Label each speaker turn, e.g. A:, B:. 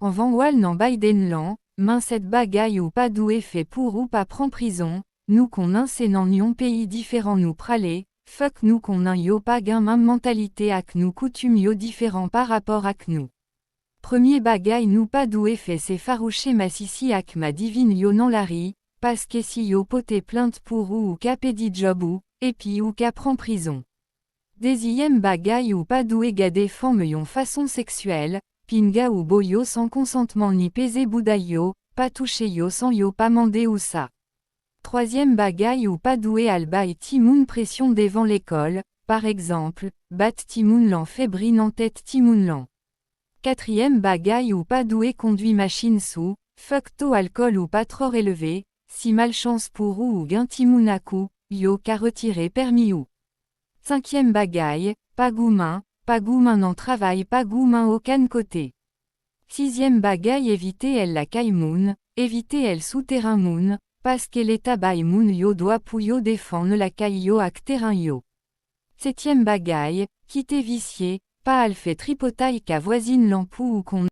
A: en van wal nan Biden lan, main cette bagaille ou pas doué fait pour ou pas prend prison, nous qu'on un c'est nan yon pays différent nous pralé, fuck nous qu'on un yo pas gain même mentalité ak nous coutume yo différent par rapport ak nous. Premier bagaille nous pas doué fait c'est faroucher ma sissi ak ma divine yo nan lari, parce que si yo poté plainte pour ou qu'a pédi job ou, et puis ou qu'a prend prison. Deuxième bagaille ou pas doué gade femme yon façon sexuelle, pinga ou boyo sans consentement ni pesé boudayo, pas touché yo sans yo pas mandé ou ça. Troisième bagaille ou pas doué alba et timoun pression devant l'école, par exemple, bat timoun lan fébrine en tête timoun lan. Quatrième bagaille ou pas doué conduit machine sous, fuck taux alcool ou pas trop élevé, si malchance pour ou gain timoun à coup, yo qu'a retiré permis ou. Cinquième bagaille, pas goumain n'en travail pas goumain aucun côté. Sixième bagaille éviter elle la caille moon, éviter elle souterrain moon, parce qu'elle est tabaille moon yo doit pou yo défendre la caille yo ak terrain yo. Septième bagaille, quitter vicier, pas al fait tripotaille qu'à voisine l'ampou ou qu'on